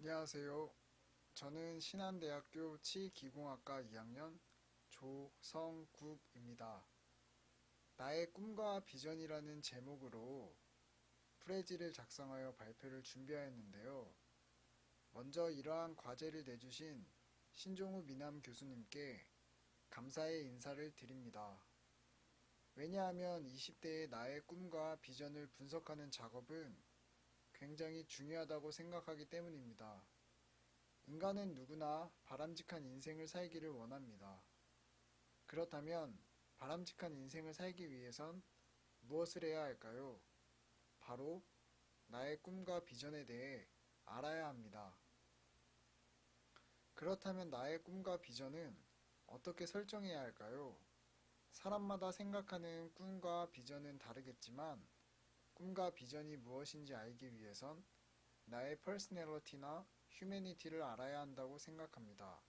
안녕하세요. 저는 신한대학교 치기공학과 2학년 조성국입니다. 나의 꿈과 비전이라는 제목으로 프레지를 작성하여 발표를 준비하였는데요. 먼저 이러한 과제를 내주신 신종우 미남 교수님께 감사의 인사를 드립니다. 왜냐하면 20대의 나의 꿈과 비전을 분석하는 작업은 굉장히 중요하다고 생각하기 때문입니다. 인간은 누구나 바람직한 인생을 살기를 원합니다. 그렇다면 바람직한 인생을 살기 위해선 무엇을 해야 할까요? 바로 나의 꿈과 비전에 대해 알아야 합니다. 그렇다면 나의 꿈과 비전은 어떻게 설정해야 할까요? 사람마다 생각하는 꿈과 비전은 다르겠지만 꿈과 비전이 무엇인지 알기 위해선 나의 퍼스널리티나 휴머니티를 알아야 한다고 생각합니다.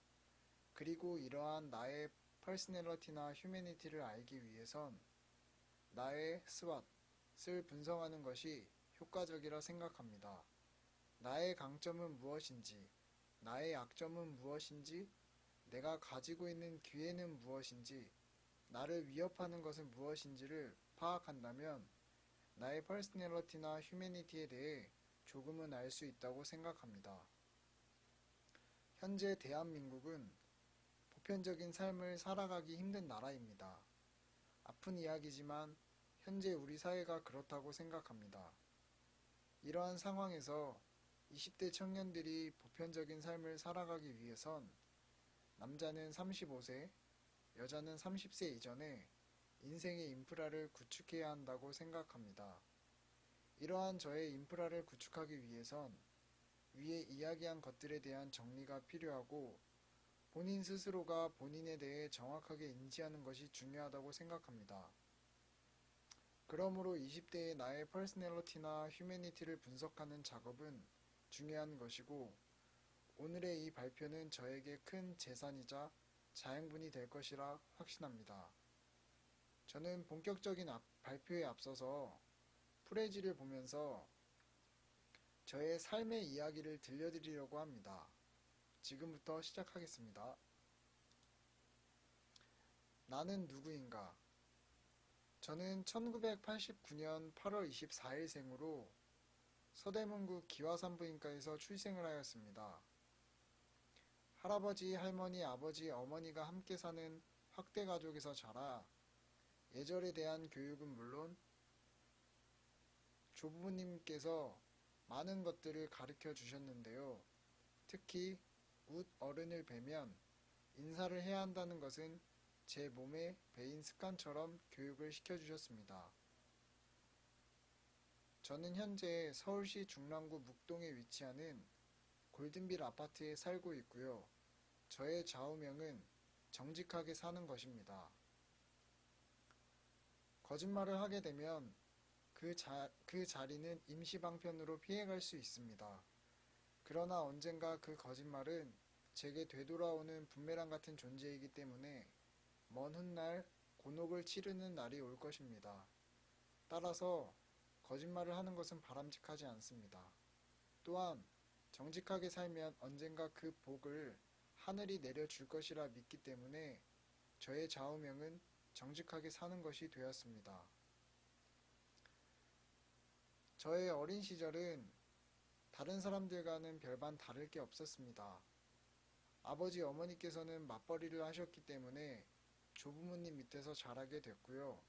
그리고 이러한 나의 퍼스널리티나 휴머니티를 알기 위해선 나의 SWOT을 분석하는 것이 효과적이라 생각합니다. 나의 강점은 무엇인지, 나의 약점은 무엇인지, 내가 가지고 있는 기회는 무엇인지, 나를 위협하는 것은 무엇인지를 파악한다면 나의 퍼스널리티나 휴머니티에 대해 조금은 알 수 있다고 생각합니다. 현재 대한민국은 보편적인 삶을 살아가기 힘든 나라입니다. 아픈 이야기지만 현재 우리 사회가 그렇다고 생각합니다. 이러한 상황에서 20대 청년들이 보편적인 삶을 살아가기 위해선 남자는 35세, 여자는 30세 이전에 인생의 인프라를 구축해야 한다고 생각합니다. 이러한 저의 인프라를 구축하기 위해선 위에 이야기한 것들에 대한 정리가 필요하고 본인 스스로가 본인에 대해 정확하게 인지하는 것이 중요하다고 생각합니다. 그러므로 20대의 나의 퍼스널리티나 휴머니티를 분석하는 작업은 중요한 것이고 오늘의 이 발표는 저에게 큰 재산이자 자양분이 될 것이라 확신합니다. 저는 본격적인 발표에 앞서서 프레지를 보면서 저의 삶의 이야기를 들려드리려고 합니다. 지금부터 시작하겠습니다. 나는 누구인가? 저는 1989년 8월 24일 생으로 서대문구 기와산부인과에서 출생을 하였습니다. 할아버지, 할머니, 아버지, 어머니가 함께 사는 확대 가족에서 자라 예절에 대한 교육은 물론 조부모님께서 많은 것들을 가르쳐 주셨는데요. 특히 웃 어른을 뵈면 인사를 해야 한다는 것은 제 몸에 배인 습관처럼 교육을 시켜주셨습니다. 저는 현재 서울시 중랑구 묵동에 위치하는 골든빌 아파트에 살고 있고요. 저의 좌우명은 정직하게 사는 것입니다. 거짓말을 하게 되면 그 자리는 임시방편으로 피해갈 수 있습니다. 그러나 언젠가 그 거짓말은 제게 되돌아오는 분메랑 같은 존재이기 때문에 먼 훗날 곤혹을 치르는 날이 올 것입니다. 따라서 거짓말을 하는 것은 바람직하지 않습니다. 또한 정직하게 살면 언젠가 그 복을 하늘이 내려줄 것이라 믿기 때문에 저의 좌우명은 정직하게 사는 것이 되었습니다. 저의 어린 시절은 다른 사람들과는 별반 다를 게 없었습니다. 아버지 어머니께서는 맞벌이를 하셨기 때문에 조부모님 밑에서 자라게 됐고요.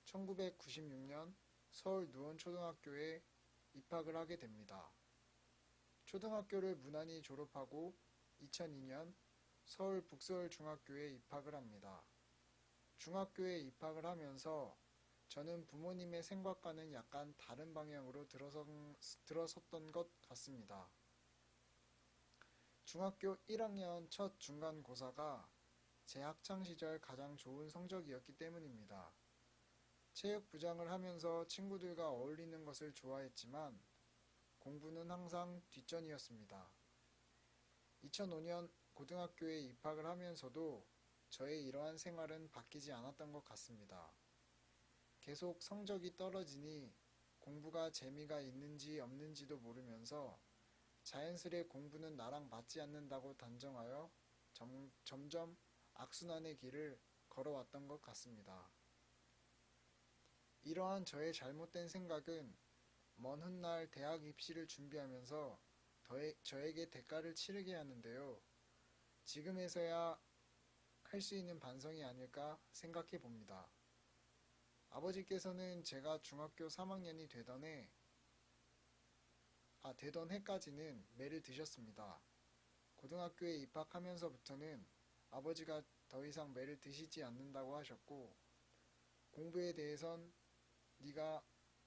1996년 서울 누원초등학교에 입학을 하게 됩니다. 초등학교를 무난히 졸업하고 2002년 서울 북서울중학교에 입학을 합니다. 중학교에 입학을 하면서 저는 부모님의 생각과는 약간 다른 방향으로 들어섰던 것 같습니다. 중학교 1학년 첫 중간고사가 제 학창시절 가장 좋은 성적이었기 때문입니다. 체육부장을 하면서 친구들과 어울리는 것을 좋아했지만 공부는 항상 뒷전이었습니다. 2005년 고등학교에 입학을 하면서도 저의 이러한 생활은 바뀌지 않았던 것 같습니다. 계속 성적이 떨어지니 공부가 재미가 있는지 없는지도 모르면서 자연스레 공부는 나랑 맞지 않는다고 단정하여 점점 악순환의 길을 걸어왔던 것 같습니다. 이러한 저의 잘못된 생각은 먼 훗날 대학 입시를 준비하면서 저에게 대가를 치르게 하는데요. 지금에서야 할 수 있는 반성이 아닐까 생각해 봅니다. 아버지께서는 제가 중학교 3학년이 되던 해까지는 매를 드셨습니다. 고등학교에 입학하면서부터는 아버지가 더 이상 매를 드시지 않는다고 하셨고, 공부에 대해선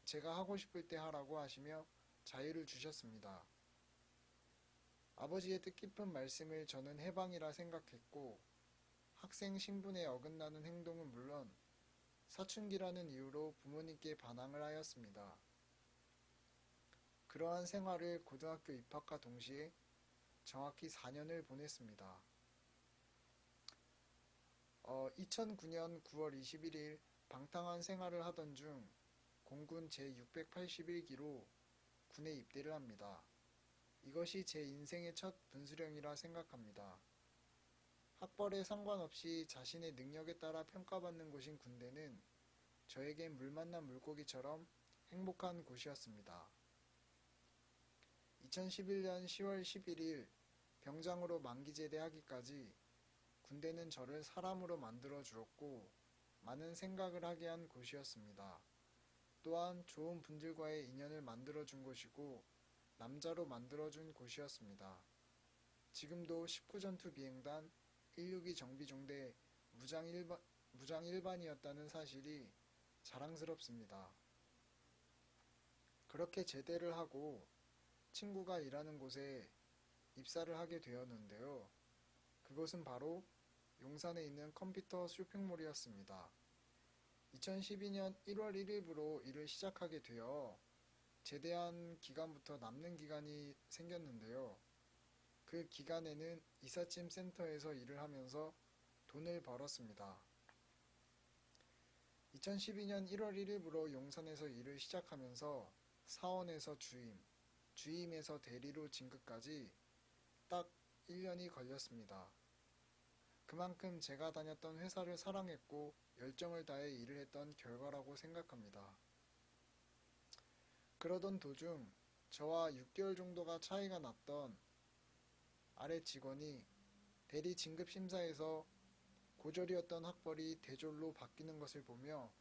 제가 하고 싶을 때 하라고 하시며 자유를 주셨습니다. 아버지의 뜻깊은 말씀을 저는 해방이라 생각했고, 학생 신분에 어긋나는 행동은 물론 사춘기라는 이유로 부모님께 반항을 하였습니다. 그러한 생활을 고등학교 입학과 동시에 정확히 4년을 보냈습니다. 2009년 9월 21일 방탕한 생활을 하던 중 공군 제681기로 군에 입대를 합니다. 이것이 제 인생의 첫 분수령이라 생각합니다. 학벌에 상관없이 자신의 능력에 따라 평가받는 곳인 군대는 저에겐 물 만난 물고기처럼 행복한 곳이었습니다. 2011년 10월 11일 병장으로 만기 제대하기까지 군대는 저를 사람으로 만들어 주었고 많은 생각을 하게 한 곳이었습니다. 또한 좋은 분들과의 인연을 만들어 준 곳이고 남자로 만들어 준 곳이었습니다. 지금도 19전투 비행단 162 정비중대 무장 일반이었다는 사실이 자랑스럽습니다. 그렇게 제대를 하고 친구가 일하는 곳에 입사를 하게 되었는데요. 그것은 바로 용산에 있는 컴퓨터 쇼핑몰이었습니다. 2012년 1월 1일부로 일을 시작하게 되어 제대한 기간부터 남는 기간이 생겼는데요. 그 기간에는 이삿짐 센터에서 일을 하면서 돈을 벌었습니다. 2012년 1월 1일부로 용산에서 일을 시작하면서 사원에서 주임, 주임에서 대리로 진급까지 딱 1년이 걸렸습니다. 그만큼 제가 다녔던 회사를 사랑했고 열정을 다해 일을 했던 결과라고 생각합니다. 그러던 도중 저와 6개월 정도가 차이가 났던 아래 직원이 대리 진급 심사에서 고졸이었던 학벌이 대졸로 바뀌는 것을 보며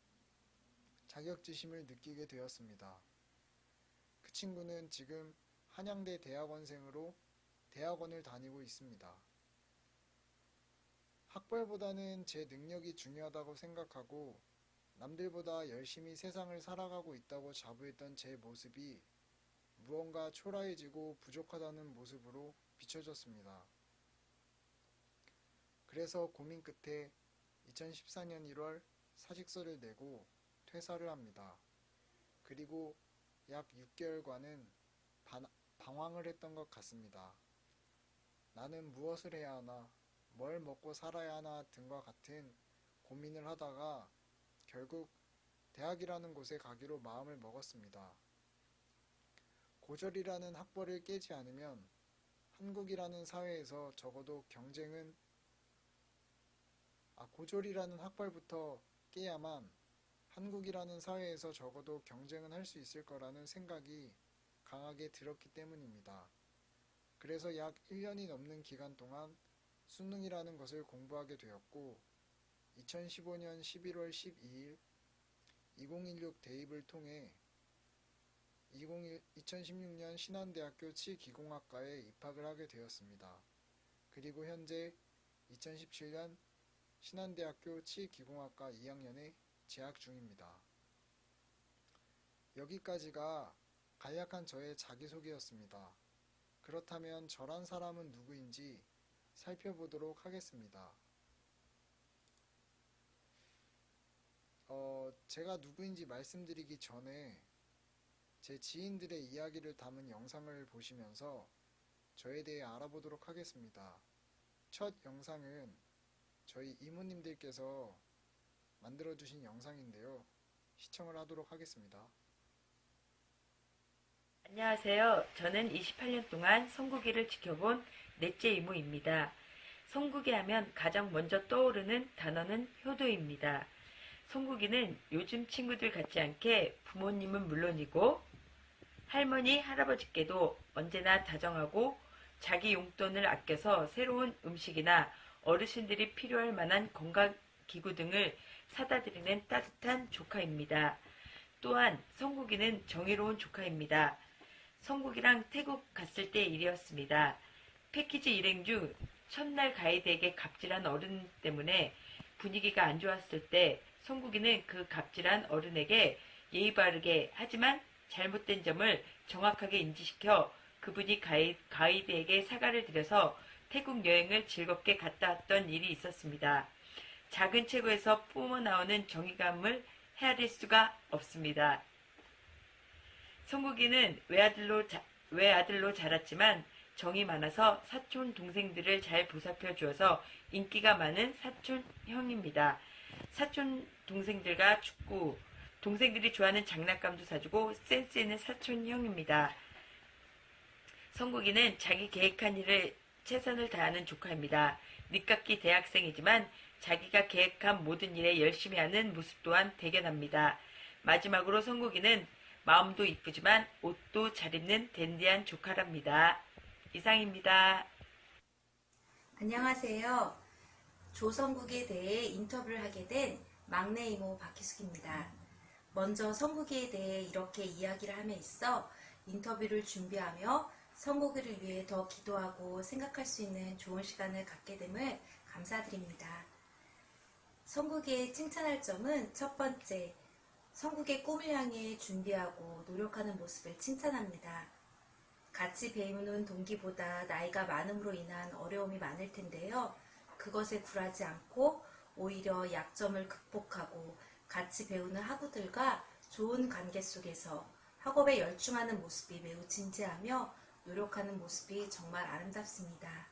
자격지심을 느끼게 되었습니다. 그 친구는 지금 한양대 대학원생으로 대학원을 다니고 있습니다. 학벌보다는 제 능력이 중요하다고 생각하고 남들보다 열심히 세상을 살아가고 있다고 자부했던 제 모습이 무언가 초라해지고 부족하다는 모습으로 비춰졌습니다. 그래서 고민 끝에 2014년 1월 사직서를 내고 퇴사를 합니다. 그리고 약 6개월간은 방황을 했던 것 같습니다. 나는 무엇을 해야 하나, 뭘 먹고 살아야 하나 등과 같은 고민을 하다가 결국 대학이라는 곳에 가기로 마음을 먹었습니다. 고졸이라는 학벌을 깨지 않으면 한국이라는 사회에서 적어도 고졸이라는 학벌부터 깨야만 한국이라는 사회에서 적어도 경쟁은 할 수 있을 거라는 생각이 강하게 들었기 때문입니다. 그래서 약 1년이 넘는 기간 동안 수능이라는 것을 공부하게 되었고 2015년 11월 12일 2016 대입을 통해 2016년 신한대학교 치기공학과에 입학을 하게 되었습니다. 그리고 현재 2017년 신한대학교 치기공학과 2학년에 재학 중입니다. 여기까지가 간략한 저의 자기소개였습니다. 그렇다면 저란 사람은 누구인지 살펴보도록 하겠습니다. 제가 누구인지 말씀드리기 전에 제 지인들의 이야기를 담은 영상을 보시면서 저에 대해 알아보도록 하겠습니다. 첫 영상은 저희 이모님들께서 만들어주신 영상인데요. 시청을 하도록 하겠습니다. 안녕하세요. 저는 28년 동안 성국이를 지켜본 넷째 이모입니다. 성국이 하면 가장 먼저 떠오르는 단어는 효도입니다. 성국이는 요즘 친구들 같지 않게 부모님은 물론이고 할머니, 할아버지께도 언제나 다정하고 자기 용돈을 아껴서 새로운 음식이나 어르신들이 필요할 만한 건강기구 등을 사다 드리는 따뜻한 조카입니다. 또한 성국이는 정의로운 조카입니다. 성국이랑 태국 갔을 때 일이었습니다. 패키지 일행 중 첫날 가이드에게 갑질한 어른 때문에 분위기가 안 좋았을 때 성국이는 그 갑질한 어른에게 예의 바르게 하지만 잘못된 점을 정확하게 인지시켜 그분이 가이드에게 사과를 드려서 태국 여행을 즐겁게 갔다 왔던 일이 있었습니다. 작은 체구에서 뿜어나오는 정의감을 헤아릴 수가 없습니다. 성국이는 외아들로 자랐지만 정이 많아서 사촌 동생들을 잘 보살펴 주어서 인기가 많은 사촌 형입니다. 사촌 동생들과 축구, 동생들이 좋아하는 장난감도 사주고 센스 있는 사촌 형입니다. 성국이는 자기 계획한 일을 최선을 다하는 조카입니다. 늦깎이 대학생이지만 자기가 계획한 모든 일에 열심히 하는 모습 또한 대견합니다. 마지막으로 성국이는 마음도 이쁘지만 옷도 잘 입는 댄디한 조카랍니다. 이상입니다. 안녕하세요. 조성국에 대해 인터뷰를 하게 된 막내 이모 박희숙입니다. 먼저 성국에 대해 이렇게 이야기를 함에 있어 인터뷰를 준비하며 성국이를 위해 더 기도하고 생각할 수 있는 좋은 시간을 갖게 됨을 감사드립니다. 성국이의 칭찬할 점은 첫 번째, 성국의 꿈을 향해 준비하고 노력하는 모습을 칭찬합니다. 같이 배우는 동기보다 나이가 많음으로 인한 어려움이 많을 텐데요. 그것에 굴하지 않고 오히려 약점을 극복하고 같이 배우는 학우들과 좋은 관계 속에서 학업에 열중하는 모습이 매우 진지하며 노력하는 모습이 정말 아름답습니다.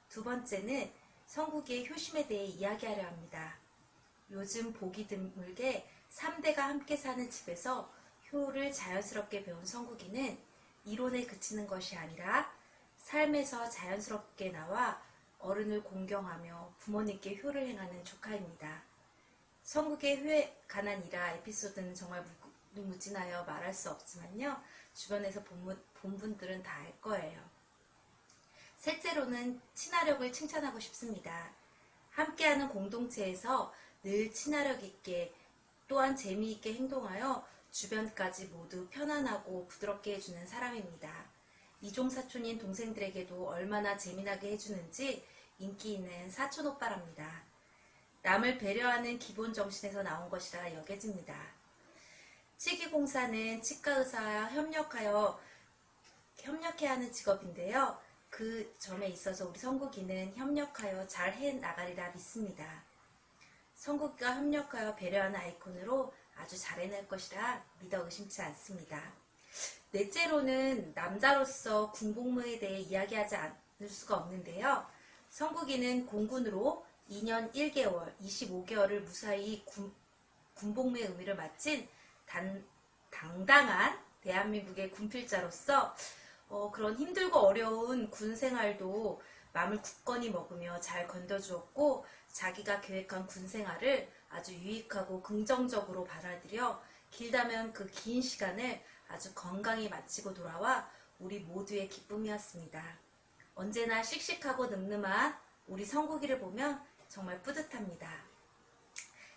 두 번째는 성국의 효심에 대해 이야기하려 합니다. 요즘 보기 드물게 3대가 함께 사는 집에서 효를 자연스럽게 배운 성국이는 이론에 그치는 것이 아니라 삶에서 자연스럽게 나와 어른을 공경하며 부모님께 효를 행하는 조카입니다. 성국의 효에 관한 일화 에피소드는 정말 무궁무진하여 말할 수 없지만요. 주변에서 본 분들은 다 알 거예요. 셋째로는 친화력을 칭찬하고 싶습니다. 함께하는 공동체에서 늘 친화력 있게 또한 재미있게 행동하여 주변까지 모두 편안하고 부드럽게 해주는 사람입니다. 이종사촌인 동생들에게도 얼마나 재미나게 해주는지 인기 있는 사촌 오빠랍니다. 남을 배려하는 기본 정신에서 나온 것이라 여겨집니다. 치기공사는 치과의사와 협력해야 하는 직업인데요. 그 점에 있어서 우리 성국이는 협력하여 잘 해나가리라 믿습니다. 성국이가 협력하여 배려하는 아이콘으로 아주 잘 해낼 것이라 믿어 의심치 않습니다. 넷째로는 남자로서 군복무에 대해 이야기하지 않을 수가 없는데요. 성국이는 공군으로 2년 1개월, 25개월을 무사히 군복무의 의미를 마친 당당한 대한민국의 군필자로서 그런 힘들고 어려운 군 생활도 마음을 굳건히 먹으며 잘 건져주었고 자기가 계획한 군 생활을 아주 유익하고 긍정적으로 받아들여 길다면 그 긴 시간을 아주 건강히 마치고 돌아와 우리 모두의 기쁨이었습니다. 언제나 씩씩하고 늠름한 우리 성국이를 보면 정말 뿌듯합니다.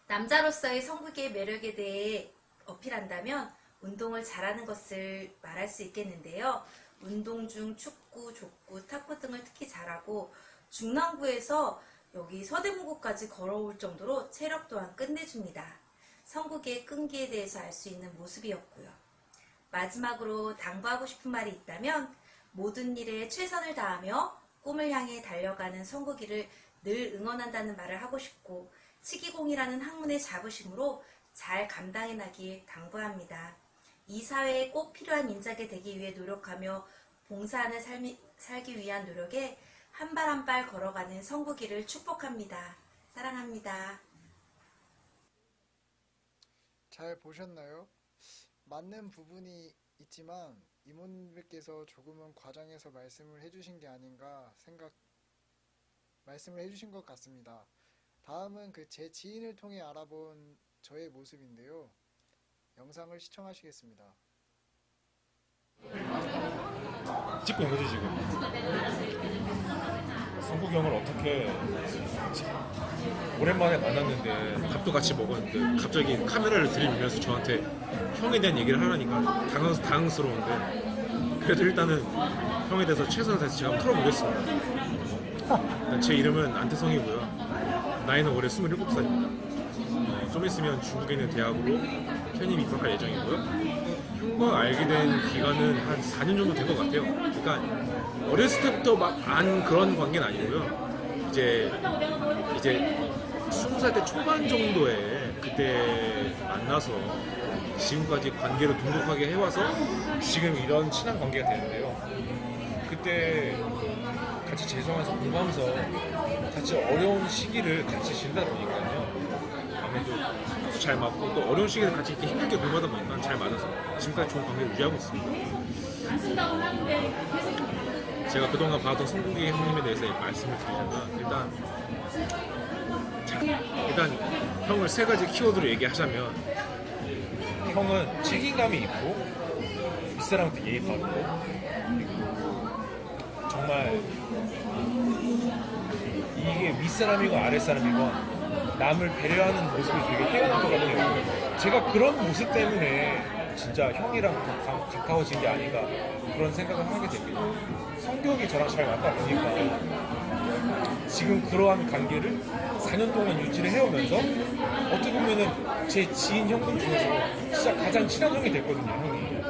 남자로서의 성국이의 매력에 대해 어필한다면 운동을 잘하는 것을 말할 수 있겠는데요. 운동 중 축구, 족구, 탁구 등을 특히 잘하고 중랑구에서 여기 서대문구까지 걸어올 정도로 체력 또한 끝내줍니다. 성국이의 끈기에 대해서 알 수 있는 모습이었고요. 마지막으로 당부하고 싶은 말이 있다면 모든 일에 최선을 다하며 꿈을 향해 달려가는 성국이를 늘 응원한다는 말을 하고 싶고 치기공이라는 학문의 자부심으로 잘 감당해 나길 당부합니다. 이 사회에 꼭 필요한 인자가 되기 위해 노력하며 봉사하는 삶이 살기 위한 노력에 한 발 한 발 걸어가는 성국이를 축복합니다. 사랑합니다. 잘 보셨나요? 맞는 부분이 있지만 이모님께서 조금은 과장해서 말씀을 해주신 게 아닌가 말씀을 해주신 것 같습니다. 다음은 그 제 지인을 통해 알아본 저의 모습인데요. 영상을 시청하시겠습니다. 찍고 있는 거지 지금. 성국이 형을 어떻게 오랜만에 만났는데 밥도 같이 먹었는데 갑자기 카메라를 들이밀면서 저한테 형에 대한 얘기를 하라니까 당황스러운데, 그래도 일단은 형에 대해서 최선을 다해서 제가 한번 털어보겠습니다. 일단 제 이름은 안태성이고요. 나이는 올해 27살입니다. 좀 있으면 중국에 있는 대학으로 편입 입학할 예정이고요. 형과 알게 된 기간은 한 4년 정도 된 것 같아요. 그러니까 어렸을 때부터 막 안 그런 관계는 아니고요. 이제 20살 때 초반 정도에 그때 만나서 지금까지 관계를 돈독하게 해와서 지금 이런 친한 관계가 되는데요. 그때 같이 재수하면서 공부하면서 같이 어려운 시기를 같이 지내다 보니까요. 아무래도 성격도 잘 맞고 또 어려운 시기를 같이 이렇게 힘들게 공부하다 보니까 잘 맞아서 지금까지 좋은 관계를 유지하고 있습니다. 제가 그동안 봐왔던 성국이 형님에 대해서 말씀을 드리자면 일단 형을 세 가지 키워드로 얘기하자면, 형은 책임감이 있고 윗사람한테 예의 바르고, 그리고 정말 이게 윗사람이건 아랫사람이건 남을 배려하는 모습이 되게 뛰어난 것 같아요. 제가 그런 모습 때문에 진짜 형이랑 더 가까워진 게 아닌가 그런 생각을 하게 됩니다. 성격이 저랑 잘 맞다 보니까 지금 그러한 관계를 4년 동안 유지를 해오면서 어떻게 보면은 제 지인 형들 중에서 진짜 가장 친한 형이 됐거든요, 형이.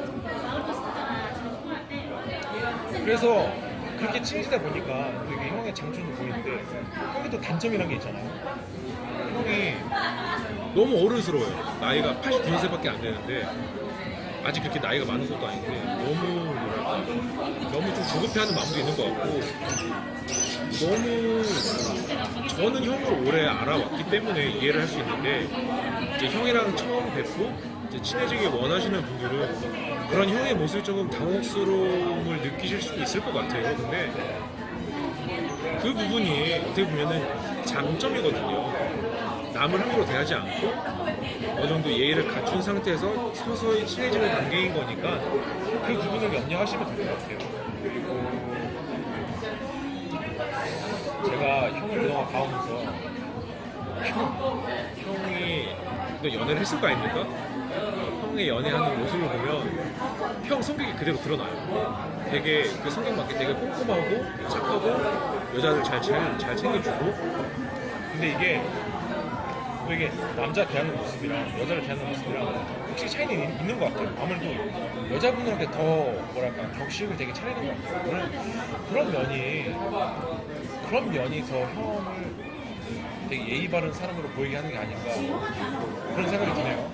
그래서 그렇게 친해지다 보니까 되게 형의 장점도 보이는데, 형이 또 단점이란 게 있잖아요. 형이 너무 어른스러워요. 나이가 89년생밖에 안 되는데 아직 그렇게 나이가 많은 것도 아닌데 너무 좀 조급해하는 마음도 있는 것 같고, 너무 저는 형을 오래 알아왔기 때문에 이해를 할 수 있는데, 이제 형이랑 처음 뵙고 이제 친해지길 원하시는 분들은 그런 형의 모습이 조금 당혹스러움을 느끼실 수도 있을 것 같아요. 근데 그 부분이 어떻게 보면은 장점이거든요. 남을 함부로 대하지 않고 어느 정도 예의를 갖춘 상태에서 서서히 친해지는 단계인 거니까 그 부분을 염려하시면 될 것 같아요. 그리고 제가 형을 그동안 봐오면서 형이 또 연애를 했을 거 아닙니까? 형의 연애하는 모습을 보면 형 성격이 그대로 드러나요. 되게 그 성격 맞게 되게 꼼꼼하고 착하고 여자를 잘 챙겨주고. 근데 이게 남자 대하는 모습이랑 여자를 대하는 모습이랑 확실히 차이는 있는 것 같아요. 아무래도 여자분들한테 더 뭐랄까 격식을 되게 차리는 것 같아요. 그런 면이 더 형을 되게 예의 바른 사람으로 보이게 하는 게 아닌가 그런 생각이 드네요.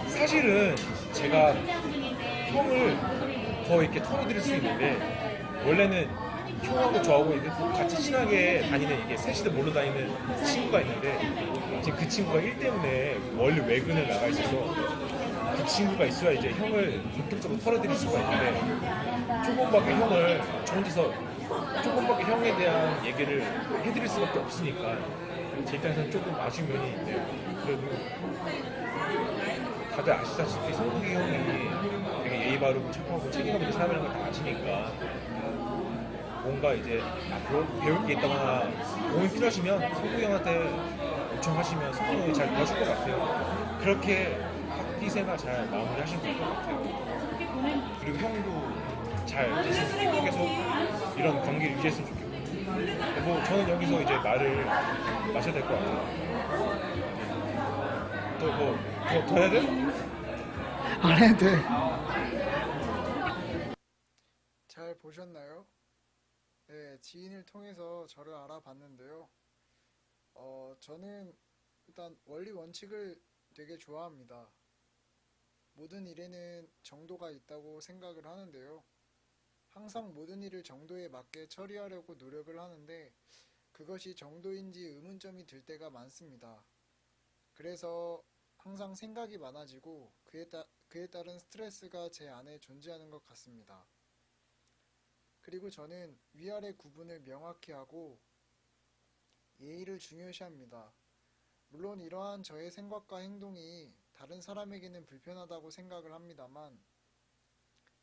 사실은 제가 형을 더 이렇게 털어드릴 수 있는데, 원래는 형하고 저하고 이렇게 같이 친하게 다니는, 이게 셋이도 몰로 다니는 친구가 있는데, 지금 그 친구가 일 때문에 멀리 외근을 나가 있어서 그 친구가 있어야 이제 형을 본격적으로 털어드릴 수가 있는데, 저 혼자서 형에 대한 얘기를 해드릴 수밖에 없으니까 제 입장에서는 조금 아쉬운 면이 있는데요. 그래도 다들 아시다시피 성국이 형이 되게 예의 바르고 착하고 책임감 있는 사람이라는 걸 다 아시니까, 뭔가 이제 앞으로 배울 게 있다거나 도움이 필요하시면 성국이 형한테 요청하시면 성국이 형이 잘 도와줄 것 같아요. 그렇게 학기 생활 잘 마무리하시면 될 것 같아요. 그리고 형도 잘 계속 이런 관계를 유지했으면 좋겠고, 뭐 저는 여기서 이제 말을 마셔야 될 것 같아요. 또 뭐 더 해야 돼? 안 해도 돼. 잘 보셨나요? 네, 지인을 통해서 저를 알아봤는데요. 저는 일단 원리 원칙을 되게 좋아합니다. 모든 일에는 정도가 있다고 생각을 하는데요. 항상 모든 일을 정도에 맞게 처리하려고 노력을 하는데, 그것이 정도인지 의문점이 들 때가 많습니다. 그래서 항상 생각이 많아지고 그에 따른 스트레스가 제 안에 존재하는 것 같습니다. 그리고 저는 위아래 구분을 명확히 하고 예의를 중요시합니다. 물론 이러한 저의 생각과 행동이 다른 사람에게는 불편하다고 생각을 합니다만,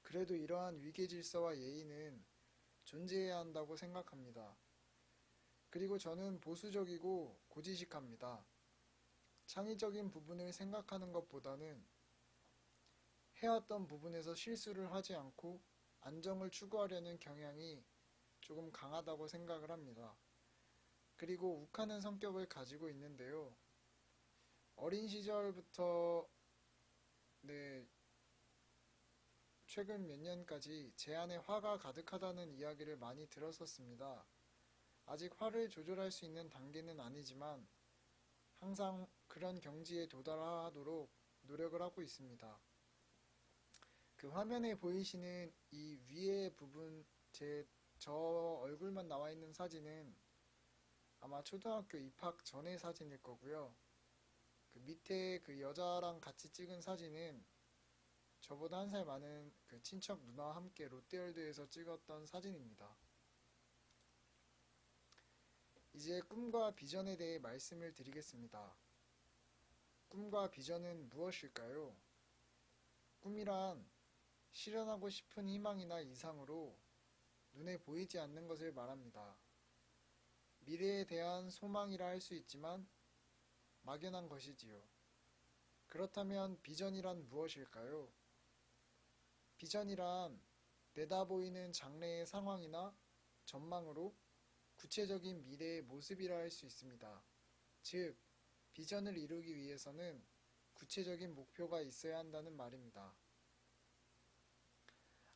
그래도 이러한 위계 질서와 예의는 존재해야 한다고 생각합니다. 그리고 저는 보수적이고 고지식합니다. 창의적인 부분을 생각하는 것보다는 해왔던 부분에서 실수를 하지 않고 안정을 추구하려는 경향이 조금 강하다고 생각을 합니다. 그리고 욱하는 성격을 가지고 있는데요. 어린 시절부터 최근 몇 년까지 제 안에 화가 가득하다는 이야기를 많이 들었었습니다. 아직 화를 조절할 수 있는 단계는 아니지만 항상 그런 경지에 도달하도록 노력을 하고 있습니다. 그 화면에 보이시는 이 위에 부분, 저 얼굴만 나와 있는 사진은 아마 초등학교 입학 전의 사진일 거고요. 그 밑에 그 여자랑 같이 찍은 사진은 저보다 한 살 많은 그 친척 누나와 함께 롯데월드에서 찍었던 사진입니다. 이제 꿈과 비전에 대해 말씀을 드리겠습니다. 꿈과 비전은 무엇일까요? 꿈이란 실현하고 싶은 희망이나 이상으로 눈에 보이지 않는 것을 말합니다. 미래에 대한 소망이라 할 수 있지만 막연한 것이지요. 그렇다면 비전이란 무엇일까요? 비전이란 내다보이는 장래의 상황이나 전망으로 구체적인 미래의 모습이라 할 수 있습니다. 즉, 비전을 이루기 위해서는 구체적인 목표가 있어야 한다는 말입니다.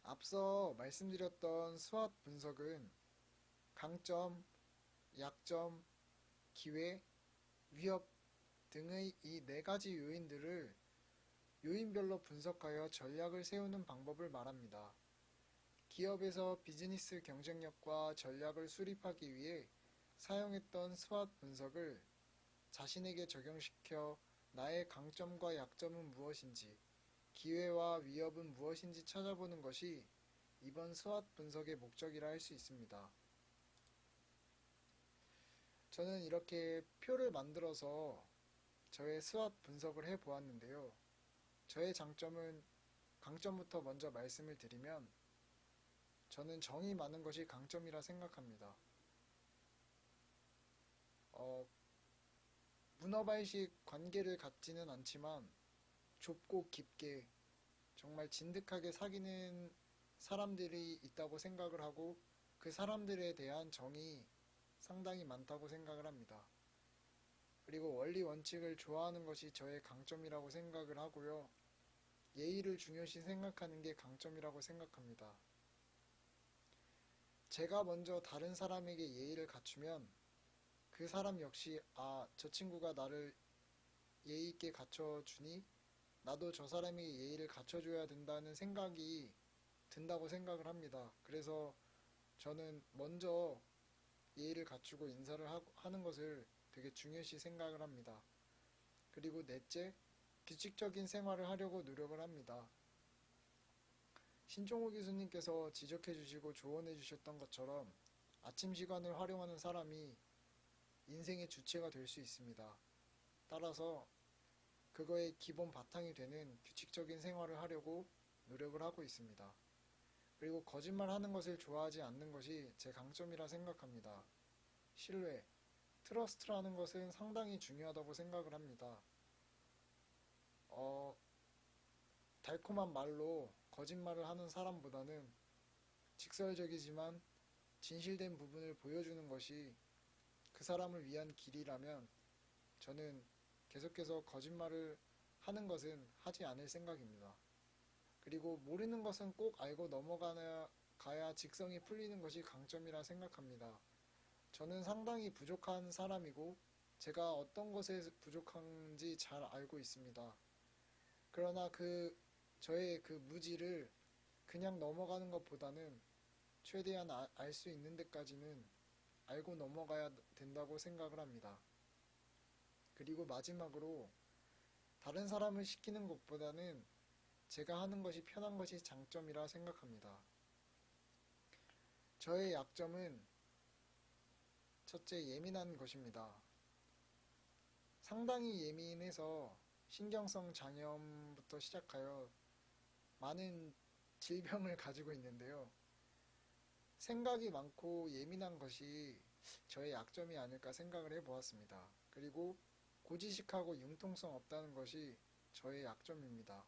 앞서 말씀드렸던 스왓 분석은 강점, 약점, 기회, 위협 등의 이 네 가지 요인들을 요인별로 분석하여 전략을 세우는 방법을 말합니다. 기업에서 비즈니스 경쟁력과 전략을 수립하기 위해 사용했던 스왓 분석을 자신에게 적용시켜 나의 강점과 약점은 무엇인지, 기회와 위협은 무엇인지 찾아보는 것이 이번 스왓 분석의 목적이라 할 수 있습니다. 저는 이렇게 표를 만들어서 저의 스왓 분석을 해보았는데요. 저의 강점부터 먼저 말씀을 드리면, 저는 정이 많은 것이 강점이라 생각합니다. 문어발식 관계를 갖지는 않지만 좁고 깊게 정말 진득하게 사귀는 사람들이 있다고 생각을 하고 그 사람들에 대한 정이 상당히 많다고 생각을 합니다. 그리고 원리 원칙을 좋아하는 것이 저의 강점이라고 생각을 하고요. 예의를 중요시 생각하는 게 강점이라고 생각합니다. 제가 먼저 다른 사람에게 예의를 갖추면 그 사람 역시 저 친구가 나를 예의 있게 갖춰주니 나도 저 사람에게 예의를 갖춰줘야 된다는 생각이 든다고 생각을 합니다. 그래서 저는 먼저 예의를 갖추고 인사를 하는 것을 되게 중요시 생각을 합니다. 그리고 넷째, 규칙적인 생활을 하려고 노력을 합니다. 신종호 교수님께서 지적해 주시고 조언해 주셨던 것처럼 아침 시간을 활용하는 사람이 인생의 주체가 될 수 있습니다. 따라서 그거의 기본 바탕이 되는 규칙적인 생활을 하려고 노력을 하고 있습니다. 그리고 거짓말하는 것을 좋아하지 않는 것이 제 강점이라 생각합니다. 신뢰, 트러스트라는 것은 상당히 중요하다고 생각을 합니다. 달콤한 말로 거짓말을 하는 사람보다는 직설적이지만 진실된 부분을 보여주는 것이 그 사람을 위한 길이라면 저는 계속해서 거짓말을 하는 것은 하지 않을 생각입니다. 그리고 모르는 것은 꼭 알고 넘어가야 직성이 풀리는 것이 강점이라 생각합니다. 저는 상당히 부족한 사람이고 제가 어떤 것에 부족한지 잘 알고 있습니다. 그러나 저의 그 무지를 그냥 넘어가는 것보다는 최대한 알 수 있는 데까지는 알고 넘어가야 된다고 생각을 합니다. 그리고 마지막으로 다른 사람을 시키는 것보다는 제가 하는 것이 편한 것이 장점이라 생각합니다. 저의 약점은 첫째, 예민한 것입니다. 상당히 예민해서 신경성 장염부터 시작하여 많은 질병을 가지고 있는데요. 생각이 많고 예민한 것이 저의 약점이 아닐까 생각을 해보았습니다. 그리고 고지식하고 융통성 없다는 것이 저의 약점입니다.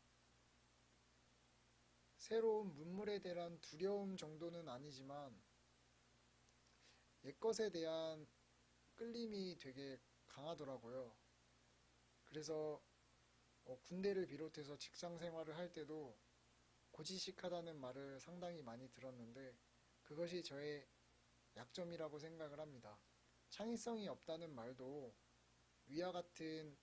새로운 문물에 대한 두려움 정도는 아니지만 옛것에 대한 끌림이 되게 강하더라고요. 그래서 군대를 비롯해서 직장 생활을 할 때도 고지식하다는 말을 상당히 많이 들었는데 그것이 저의 약점이라고 생각을 합니다. 창의성이 없다는 말도 위와 같은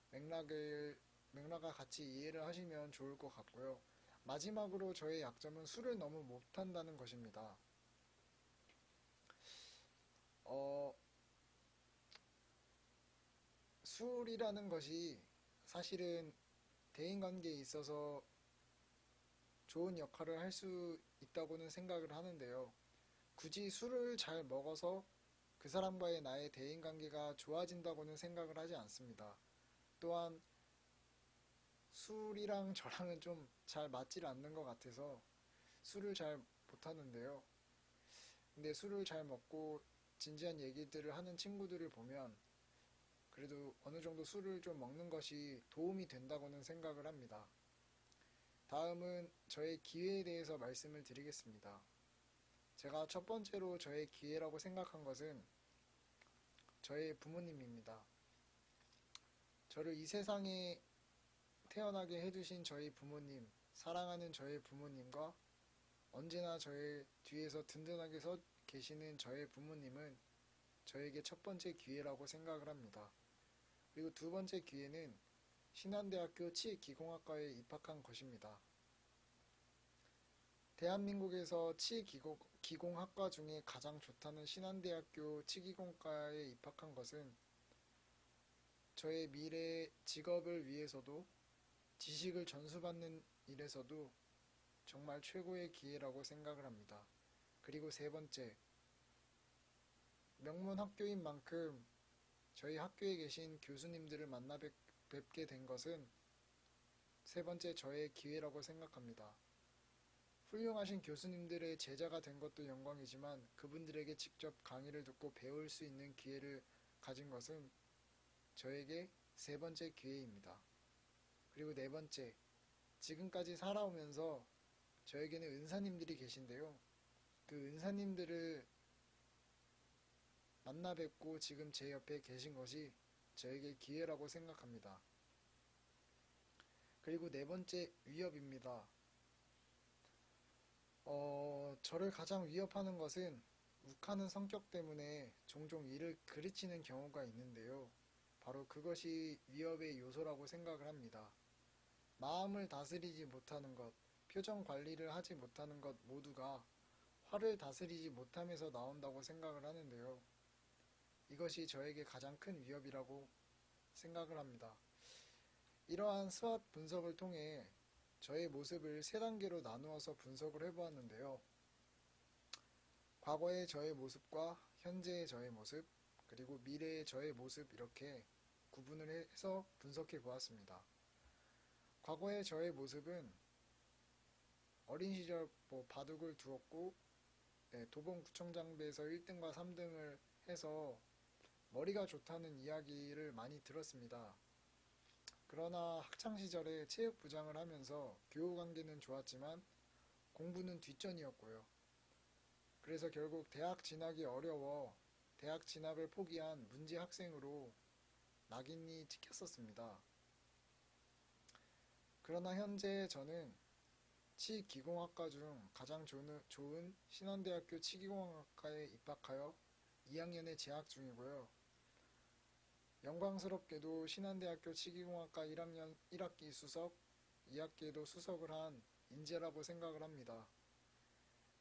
맥락과 같이 이해를 하시면 좋을 것 같고요. 마지막으로 저의 약점은 술을 너무 못한다는 것입니다. 술이라는 것이 사실은 대인관계에 있어서 좋은 역할을 할 수 있다고는 생각을 하는데요. 굳이 술을 잘 먹어서 그 사람과의 나의 대인관계가 좋아진다고는 생각을 하지 않습니다. 또한 술이랑 저랑은 좀 잘 맞질 않는 것 같아서 술을 잘 못하는데요. 근데 술을 잘 먹고 진지한 얘기들을 하는 친구들을 보면 그래도 어느 정도 술을 좀 먹는 것이 도움이 된다고는 생각을 합니다. 다음은 저의 기회에 대해서 말씀을 드리겠습니다. 제가 첫 번째로 저의 기회라고 생각한 것은 저의 부모님입니다. 저를 이 세상에 태어나게 해주신 저희 부모님, 사랑하는 저의 부모님과 언제나 저의 뒤에서 든든하게 서 계시는 저의 부모님은 저에게 첫 번째 기회라고 생각을 합니다. 그리고 두 번째 기회는 신한대학교 치기공학과에 입학한 것입니다. 대한민국에서 치기공학과 중에 가장 좋다는 신한대학교 치기공과에 입학한 것은 저의 미래 직업을 위해서도 지식을 전수받는 일에서도 정말 최고의 기회라고 생각을 합니다. 그리고 세 번째, 명문 학교인 만큼 저희 학교에 계신 교수님들을 만나 뵙게 된 것은 세 번째 저의 기회라고 생각합니다. 훌륭하신 교수님들의 제자가 된 것도 영광이지만 그분들에게 직접 강의를 듣고 배울 수 있는 기회를 가진 것은 저에게 세 번째 기회입니다. 그리고 네 번째, 지금까지 살아오면서 저에게는 은사님들이 계신데요. 그 은사님들을 만나 뵙고 지금 제 옆에 계신 것이 저에게 기회라고 생각합니다. 그리고 네 번째, 위협입니다. 저를 가장 위협하는 것은 욱하는 성격 때문에 종종 일을 그르치는 경우가 있는데요. 바로 그것이 위협의 요소라고 생각을 합니다. 마음을 다스리지 못하는 것, 표정 관리를 하지 못하는 것 모두가 화를 다스리지 못함에서 나온다고 생각을 하는데요. 이것이 저에게 가장 큰 위협이라고 생각을 합니다. 이러한 스왓 분석을 통해 저의 모습을 세 단계로 나누어서 분석을 해보았는데요. 과거의 저의 모습과 현재의 저의 모습, 그리고 미래의 저의 모습 이렇게 구분을 해서 분석해 보았습니다. 과거의 저의 모습은 어린 시절 바둑을 두었고 도봉구청장배에서 1등과 3등을 해서 머리가 좋다는 이야기를 많이 들었습니다. 그러나 학창시절에 체육부장을 하면서 교우관계는 좋았지만 공부는 뒷전이었고요. 그래서 결국 대학 진학이 어려워 대학 진학을 포기한 문제 학생으로 낙인이 찍혔었습니다. 그러나 현재 저는 치기공학과 중 가장 좋은 신한대학교 치기공학과에 입학하여 2학년에 재학 중이고요. 영광스럽게도 신한대학교 치기공학과 1학년 1학기 수석, 2학기에도 수석을 한 인재라고 생각을 합니다.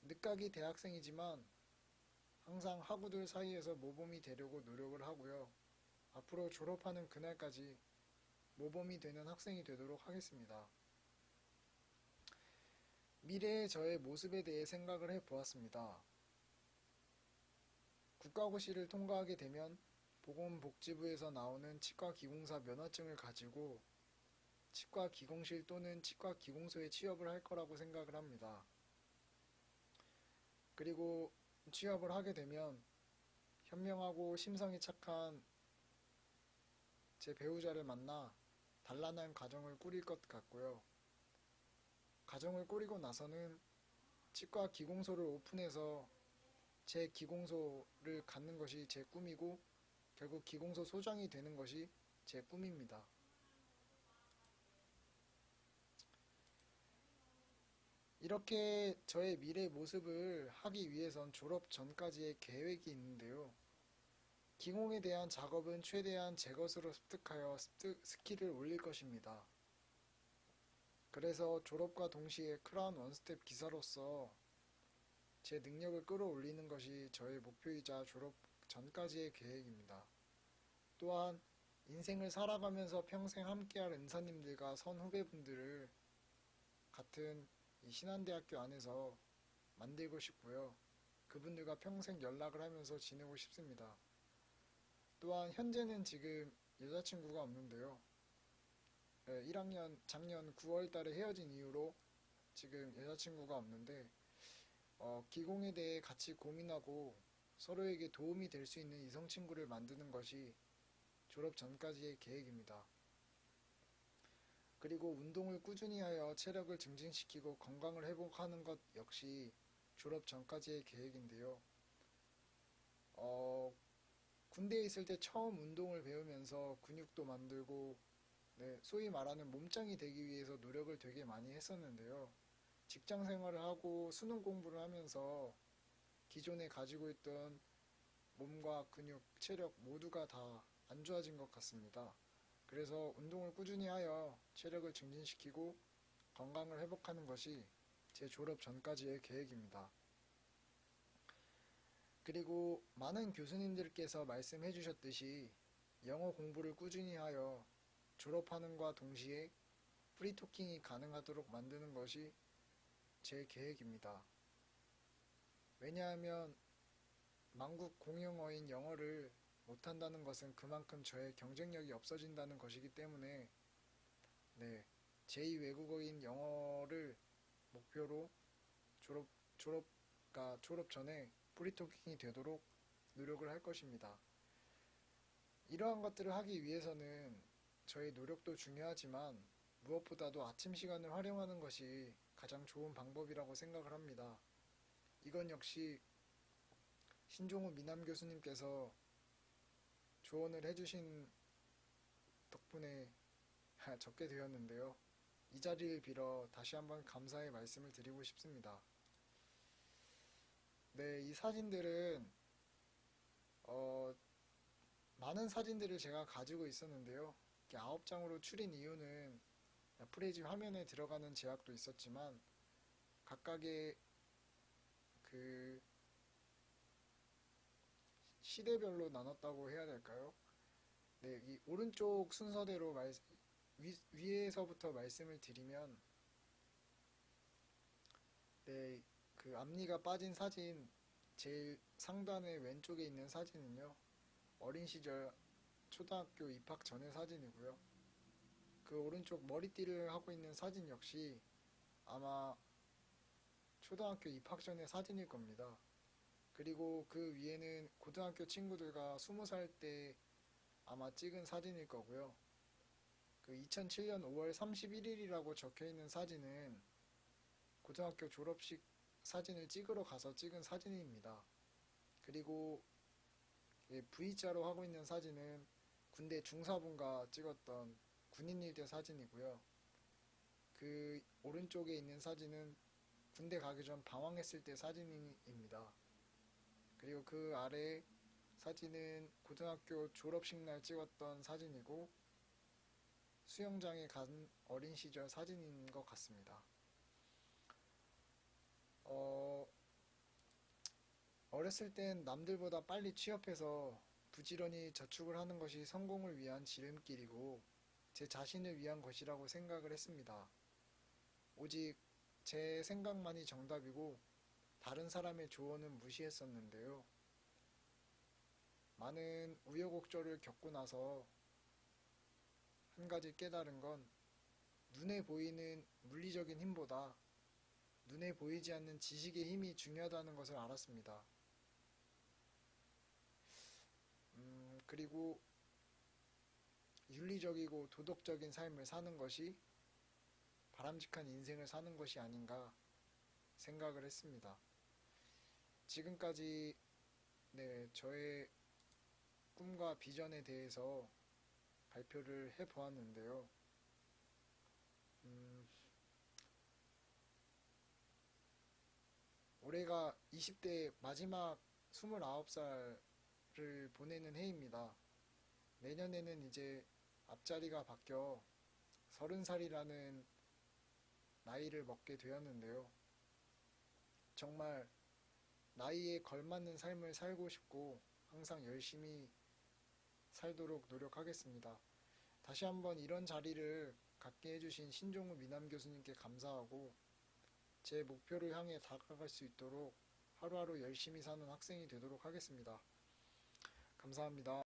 늦가기 대학생이지만 항상 학우들 사이에서 모범이 되려고 노력을 하고요. 앞으로 졸업하는 그날까지 모범이 되는 학생이 되도록 하겠습니다. 미래의 저의 모습에 대해 생각을 해보았습니다. 국가고시를 통과하게 되면 보건복지부에서 나오는 치과기공사 면허증을 가지고 치과기공실 또는 치과기공소에 취업을 할 거라고 생각을 합니다. 그리고 취업을 하게 되면 현명하고 심성이 착한 제 배우자를 만나 단란한 가정을 꾸릴 것 같고요. 가정을 꾸리고 나서는 치과 기공소를 오픈해서 제 기공소를 갖는 것이 제 꿈이고 결국 기공소 소장이 되는 것이 제 꿈입니다. 이렇게 저의 미래 모습을 하기 위해선 졸업 전까지의 계획이 있는데요. 기공에 대한 작업은 최대한 제 것으로 습득하여 스킬을 올릴 것입니다. 그래서 졸업과 동시에 크라운 원스텝 기사로서 제 능력을 끌어올리는 것이 저의 목표이자 졸업 전까지의 계획입니다. 또한 인생을 살아가면서 평생 함께할 은사님들과 선후배분들을 같은 이 신한대학교 안에서 만들고 싶고요. 그분들과 평생 연락을 하면서 지내고 싶습니다. 또한 현재는 지금 여자친구가 없는데요. 1학년 작년 9월 달에 헤어진 이후로 지금 여자친구가 없는데 기공에 대해 같이 고민하고 서로에게 도움이 될 수 있는 이성 친구를 만드는 것이 졸업 전까지의 계획입니다. 그리고 운동을 꾸준히 하여 체력을 증진시키고 건강을 회복하는 것 역시 졸업 전까지의 계획인데요. 군대에 있을 때 처음 운동을 배우면서 근육도 만들고 소위 말하는 몸짱이 되기 위해서 노력을 되게 많이 했었는데요. 직장 생활을 하고 수능 공부를 하면서 기존에 가지고 있던 몸과 근육, 체력 모두가 다 안 좋아진 것 같습니다. 그래서 운동을 꾸준히 하여 체력을 증진시키고 건강을 회복하는 것이 제 졸업 전까지의 계획입니다. 그리고 많은 교수님들께서 말씀해 주셨듯이 영어 공부를 꾸준히 하여 졸업하는 것과 동시에 프리토킹이 가능하도록 만드는 것이 제 계획입니다. 왜냐하면 만국 공용어인 영어를 못한다는 것은 그만큼 저의 경쟁력이 없어진다는 것이기 때문에 제2 외국어인 영어를 목표로 졸업 전에 프리토킹이 되도록 노력을 할 것입니다. 이러한 것들을 하기 위해서는 저의 노력도 중요하지만 무엇보다도 아침 시간을 활용하는 것이 가장 좋은 방법이라고 생각을 합니다. 이건 역시 신종우 미남 교수님께서 조언을 해주신 덕분에 적게 되었는데요. 이 자리를 빌어 다시 한번 감사의 말씀을 드리고 싶습니다. 이 사진들은 많은 사진들을 제가 가지고 있었는데요. 이렇게 9장으로 추린 이유는 프레지 화면에 들어가는 제약도 있었지만 각각의 그 시대별로 나눴다고 해야 될까요? 이 오른쪽 순서대로 위에서부터 말씀을 드리면 그 앞니가 빠진 사진 제일 상단의 왼쪽에 있는 사진은요. 어린 시절 초등학교 입학 전의 사진이고요. 그 오른쪽 머리띠를 하고 있는 사진 역시 아마 초등학교 입학 전의 사진일 겁니다. 그리고 그 위에는 고등학교 친구들과 20살 때 아마 찍은 사진일 거고요. 그 2007년 5월 31일이라고 적혀 있는 사진은 고등학교 졸업식 사진을 찍으러 가서 찍은 사진입니다. 그리고 V자로 하고 있는 사진은 군대 중사분과 찍었던 군인일대 사진이고요. 그 오른쪽에 있는 사진은 군대 가기 전 방황했을 때 사진입니다. 그리고 그 아래 사진은 고등학교 졸업식 날 찍었던 사진이고 수영장에 간 어린 시절 사진인 것 같습니다. 어렸을 땐 남들보다 빨리 취업해서 부지런히 저축을 하는 것이 성공을 위한 지름길이고 제 자신을 위한 것이라고 생각을 했습니다. 오직 제 생각만이 정답이고 다른 사람의 조언은 무시했었는데요. 많은 우여곡절을 겪고 나서 한 가지 깨달은 건 눈에 보이는 물리적인 힘보다 눈에 보이지 않는 지식의 힘이 중요하다는 것을 알았습니다. 그리고 윤리적이고 도덕적인 삶을 사는 것이 바람직한 인생을 사는 것이 아닌가 생각을 했습니다. 지금까지 저의 꿈과 비전에 대해서 발표를 해보았는데요. 올해가 20대 마지막 29살을 보내는 해입니다. 내년에는 이제 앞자리가 바뀌어 30살이라는 나이를 먹게 되었는데요. 정말 나이에 걸맞는 삶을 살고 싶고 항상 열심히 살도록 노력하겠습니다. 다시 한번 이런 자리를 갖게 해주신 신종우 미남 교수님께 감사하고 제 목표를 향해 다가갈 수 있도록 하루하루 열심히 사는 학생이 되도록 하겠습니다. 감사합니다.